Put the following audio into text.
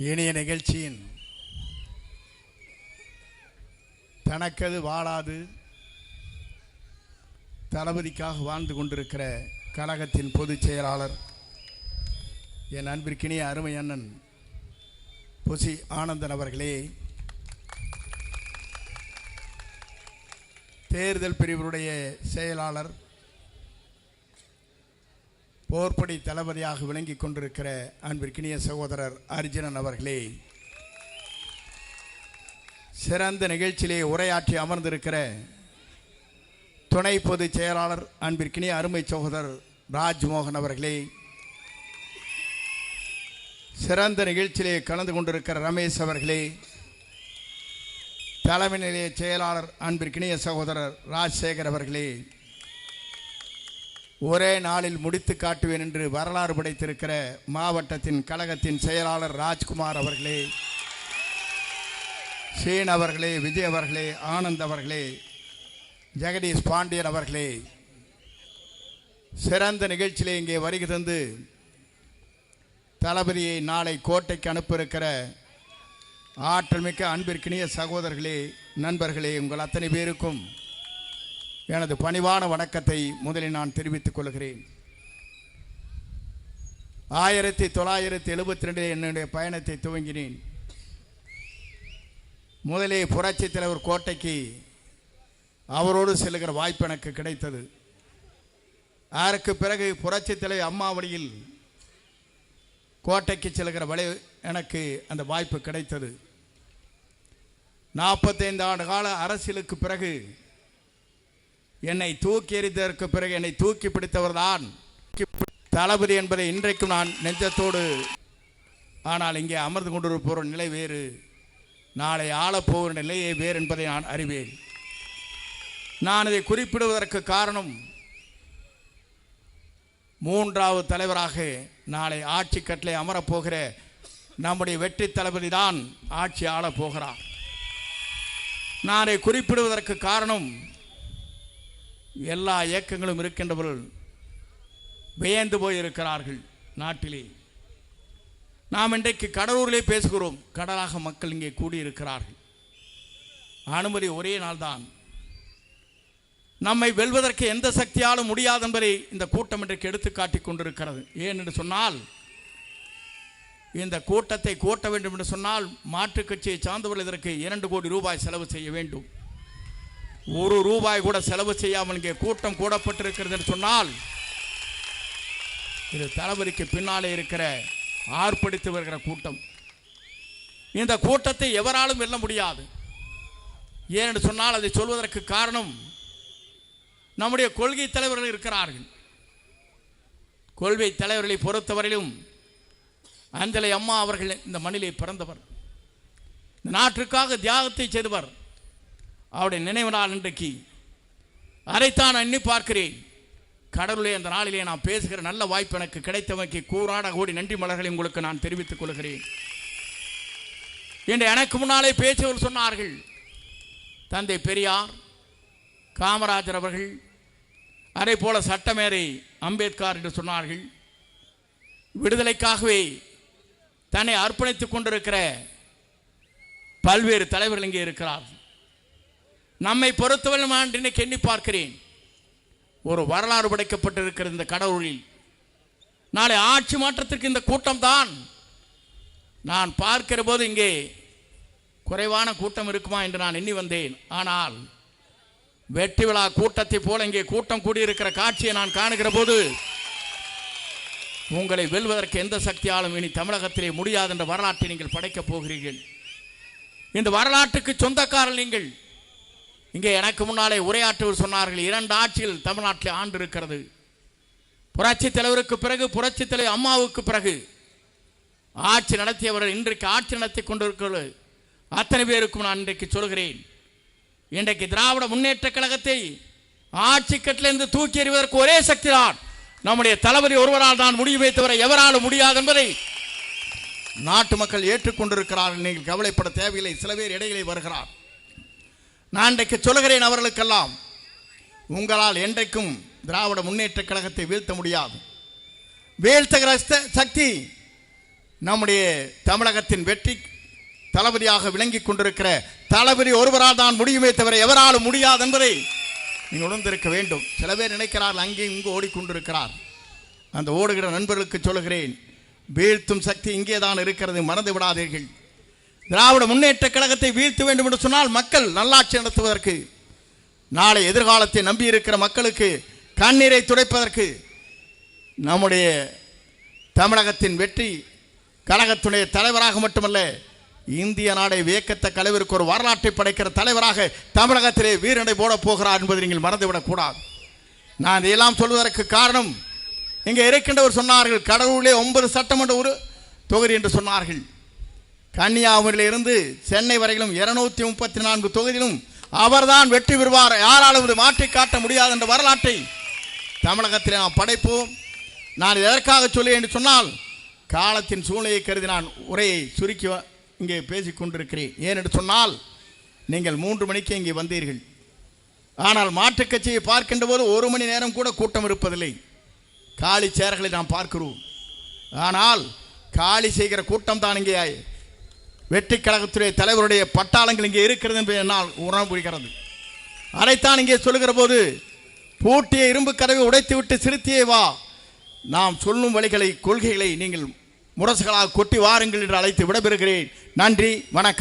இனிய நிகழ்ச்சியின் தனக்கது வாழாது தளபதிக்காக வாழ்ந்து கொண்டிருக்கிற கழகத்தின் பொதுச் செயலாளர் என் அன்பிற்கினிய அருமை அண்ணன் பொசி ஆனந்தன் அவர்களே, தேர்தல் பிரிவுடைய செயலாளர், போர்ப்படை தளபதியாக விளங்கி கொண்டிருக்கிற அன்பிற்கினிய சகோதரர் அர்ஜுனன் அவர்களே, சிறந்த நிகழ்ச்சியிலே உரையாற்றி அமர்ந்திருக்கிற துணை பொதுச் செயலாளர் அன்பிற்கினிய அருமை சகோதரர் ராஜ்மோகன் அவர்களே, சிறந்த நிகழ்ச்சியிலே கலந்து கொண்டிருக்கிற ரமேஷ் அவர்களே, தலைமை நிலைய செயலாளர் அன்பிற்கினிய சகோதரர் ராஜசேகர் அவர்களே, ஒரே நாளில் முடித்து காட்டுவேன் என்று வரலாறு படைத்திருக்கிற மாவட்டத்தின் கழகத்தின் செயலாளர் ராஜ்குமார் அவர்களே, சீன் அவர்களே, விஜய் அவர்களே, ஆனந்த் அவர்களே, ஜெகதீஷ் பாண்டியன் அவர்களே, சிறந்த நிகழ்ச்சியிலே இங்கே வருகை தந்து தளபதியை நாளை கோட்டைக்கு அனுப்ப இருக்கிற ஆற்றல் மிக்க அன்பிற்கினிய சகோதரர்களே, நண்பர்களே, உங்கள் அத்தனை பேருக்கும் எனது பணிவான வணக்கத்தை முதலில் நான் தெரிவித்துக் கொள்கிறேன். 1972 என்னுடைய பயணத்தை துவங்கினேன். முதலே புரட்சித் தலைவர் கோட்டைக்கு அவரோடு செல்லுகிற வாய்ப்பு எனக்கு கிடைத்தது. அதற்கு பிறகு புரட்சித் தலைவர் அம்மா வழியில் கோட்டைக்கு செல்கிற வழி எனக்கு அந்த வாய்ப்பு கிடைத்தது. 45 ஆண்டு கால அரசியலுக்கு பிறகு என்னை தூக்கி எறிந்ததற்கு பிறகு என்னை தூக்கி பிடித்தவர் தான் தளபதி என்பதை இன்றைக்கும் நான் நெஞ்சத்தோடு, ஆனால் இங்கே அமர்ந்து கொண்டிருப்போர் நிலை வேறு, நாளை ஆளப்போகிற நிலையே வேறு என்பதை நான் அறிவேன். நான் இதை குறிப்பிடுவதற்கு காரணம், மூன்றாவது தலைவராக நாளை ஆட்சி கட்டளை அமரப்போகிற நம்முடைய வெற்றி தளபதி தான் ஆட்சி ஆளப் போகிறார். நான் இதை குறிப்பிடுவதற்கு காரணம், எல்லா இயக்கங்களும் இருக்கின்றவர்கள் வியந்து போயிருக்கிறார்கள். நாட்டிலே நாம் இன்றைக்கு கடலூரிலே பேசுகிறோம், கடலாக மக்கள் இங்கே கூடியிருக்கிறார்கள். அனுமதி ஒரே நாள் தான். நம்மை வெல்வதற்கு எந்த சக்தியாலும் முடியாது என்பதை இந்த கூட்டம் இன்றைக்கு எடுத்து காட்டிக் கொண்டிருக்கிறது. ஏன் என்று சொன்னால், இந்த கூட்டத்தை கூட்ட வேண்டும் என்று சொன்னால் மாற்றுக் கட்சியை சார்ந்தவர்கள் இதற்கு 2 கோடி ரூபாய் செலவு செய்ய வேண்டும். 1 ரூபாய் கூட செலவு செய்யாமல் இங்கே கூட்டம் கூடப்பட்டிருக்கிறது என்று சொன்னால், இது தளபதிக்கு பின்னாலே இருக்கிற ஆர்ப்பரித்து வருகிற கூட்டம். இந்த கூட்டத்தை எவராலும் வெல்ல முடியாது. ஏனென்று சொன்னால், அதை சொல்வதற்கு காரணம், நம்முடைய கொள்கை தலைவர்கள் இருக்கிறார்கள். கொள்கை தலைவர்களை பொறுத்தவரையிலும் அஞ்சலை அம்மா அவர்கள் இந்த மண்ணிலே பிறந்தவர், இந்த நாட்டிற்காக தியாகத்தை செய்தவர். அவருடைய நினைவு நாள் இன்றைக்கு. அதைத்தான் எண்ணி பார்க்கிறேன். கடவுளே, அந்த நாளிலே நான் பேசுகிற நல்ல வாய்ப்பு எனக்கு கிடைத்தவனுக்கு கூறாட கோடி நன்றி மலர்களை உங்களுக்கு நான் தெரிவித்துக் கொள்கிறேன். இன்று எனக்கு முன்னாலே பேசியவர் சொன்னார்கள், தந்தை பெரியார், காமராஜர் அவர்கள், அதே போல சட்டமேதை அம்பேத்கர் என்று சொன்னார்கள். விடுதலைக்காகவே தன்னை அர்ப்பணித்துக் கொண்டிருக்கிற பல்வேறு தலைவர்கள் இங்கே இருக்கிறார்கள். நம்மை பொறுத்தவரை நான் இன்னைக்கு எண்ணி பார்க்கிறேன், ஒரு வரலாறு படைக்கப்பட்டிருக்கிற இந்த கடவுளில் நாளை ஆட்சி மாற்றத்திற்கு இந்த கூட்டம் தான். நான் பார்க்கிற போது இங்கே குறைவான கூட்டம் இருக்குமா என்று நான் எண்ணி வந்தேன். ஆனால் வெற்றி விழா கூட்டத்தை போல இங்கே கூட்டம் கூடியிருக்கிற காட்சியை நான் காணுகிற போது, உங்களை வெல்வதற்கு எந்த சக்தியாலும் இனி தமிழகத்திலே முடியாது என்ற வரலாற்றை நீங்கள் படைக்கப் போகிறீர்கள். இந்த வரலாற்றுக்கு சொந்தக்காரர்கள் நீங்கள். இங்கே எனக்கு முன்னாலே உரையாற்றுவர் சொன்னார்கள், 2 ஆட்சிகள் தமிழ்நாட்டில் ஆண்டு இருக்கிறது. புரட்சி தலைவருக்கு பிறகு, புரட்சி தலைவர் அம்மாவுக்கு பிறகு ஆட்சி நடத்தியவர்கள் இன்றைக்கு ஆட்சி நடத்தி கொண்டிருக்கிறது. அத்தனை பேருக்கும் நான் இன்றைக்கு சொல்கிறேன், இன்றைக்கு திராவிட முன்னேற்ற கழகத்தை ஆட்சி கட்டிலிருந்து தூக்கி எறிவதற்கு ஒரே சக்தி தான் நம்முடைய தளபதி ஒருவரால் தான் முடிவை தவிர எவராலும் முடியாது என்பதை நாட்டு மக்கள் ஏற்றுக்கொண்டிருக்கிறார்கள். நீங்கள் கவலைப்பட தேவையில்லை. சில பேர் இடையிலே வருகிறார். நான் இன்றைக்கு சொல்கிறேன் அவர்களுக்கெல்லாம், உங்களால் என்றைக்கும் திராவிட முன்னேற்ற கழகத்தை வீழ்த்த முடியாது. வீழ்த்துகிற சக்தி நம்முடைய தமிழகத்தின் வெற்றி தளபதியாக விளங்கி கொண்டிருக்கிற தளபதி ஒருவரால் தான் முடியுமே தவிர எவராலும் முடியாது என்பதை நீங்கள் உணர்ந்திருக்க வேண்டும். சில பேர் நினைக்கிறார்கள் அங்கே இங்கு ஓடிக்கொண்டிருக்கிறார். அந்த ஓடுகிற நண்பர்களுக்கு சொல்லுகிறேன், வீழ்த்தும் சக்தி இங்கே தான் இருக்கிறது, மறந்து விடாதீர்கள். திராவிட முன்னேற்ற கழகத்தை வீழ்த்த வேண்டும் என்று சொன்னால் மக்கள் நல்லாட்சி நடத்துவதற்கு, நாளை எதிர்காலத்தை நம்பியிருக்கிற மக்களுக்கு கண்ணீரை துடைப்பதற்கு, நம்முடைய தமிழகத்தின் வெற்றி கழகத்துடைய தலைவராக மட்டுமல்ல, இந்திய நாடை வியக்கத்தக்க அளவிற்கு ஒரு வரலாற்றை படைக்கிற தலைவராக தமிழகத்திலே வீரனை போடப் போகிறார் என்பதை நீங்கள் மறந்துவிடக்கூடாது. நான் இதையெல்லாம் சொல்வதற்கு காரணம், இங்கே இருக்கின்றவர் சொன்னார்கள் கடவுளே 9 சட்டமன்ற தொகுதி என்று சொன்னார்கள். கன்னியாகுமரியிலிருந்து சென்னை வரையிலும் 234 தொகுதியிலும் அவர்தான் வெற்றி பெறுவார், யாராலும் மாற்றி காட்ட முடியாது என்ற வரலாற்றை தமிழகத்தில் நாம் படைப்போம். நான் எதற்காக சொல்லி என்று சொன்னால், காலத்தின் சூழ்நிலையை கருதி நான் உரையை சுருக்கி இங்கே பேசிக் கொண்டிருக்கிறேன். ஏனென்று சொன்னால், நீங்கள் 3 மணிக்கு இங்கே வந்தீர்கள். ஆனால் மாற்றுக் கட்சியை பார்க்கின்ற போது 1 மணி நேரம் கூட கூட்டம் இருப்பதில்லை. காலி சேர்களை நாம் பார்க்கிறோம். ஆனால் காலி செய்கிற கூட்டம் தான் இங்கே வெற்றி கழகத்துடைய தலைவருடைய பட்டாளங்கள் இங்கே இருக்கிறது என்பதை என்னால் உணர முடிகிறது. அதைத்தான் இங்கே சொல்லுகிற போது, பூட்டிய இரும்பு கதவை உடைத்துவிட்டு சிறுத்தியே வா, நாம் சொல்லும் வழிகளை கொள்கைகளை நீங்கள் முரசுகளாக கொட்டி வாருங்கள் என்று அழைத்து விடைபெறுகிறேன். நன்றி, வணக்கம்.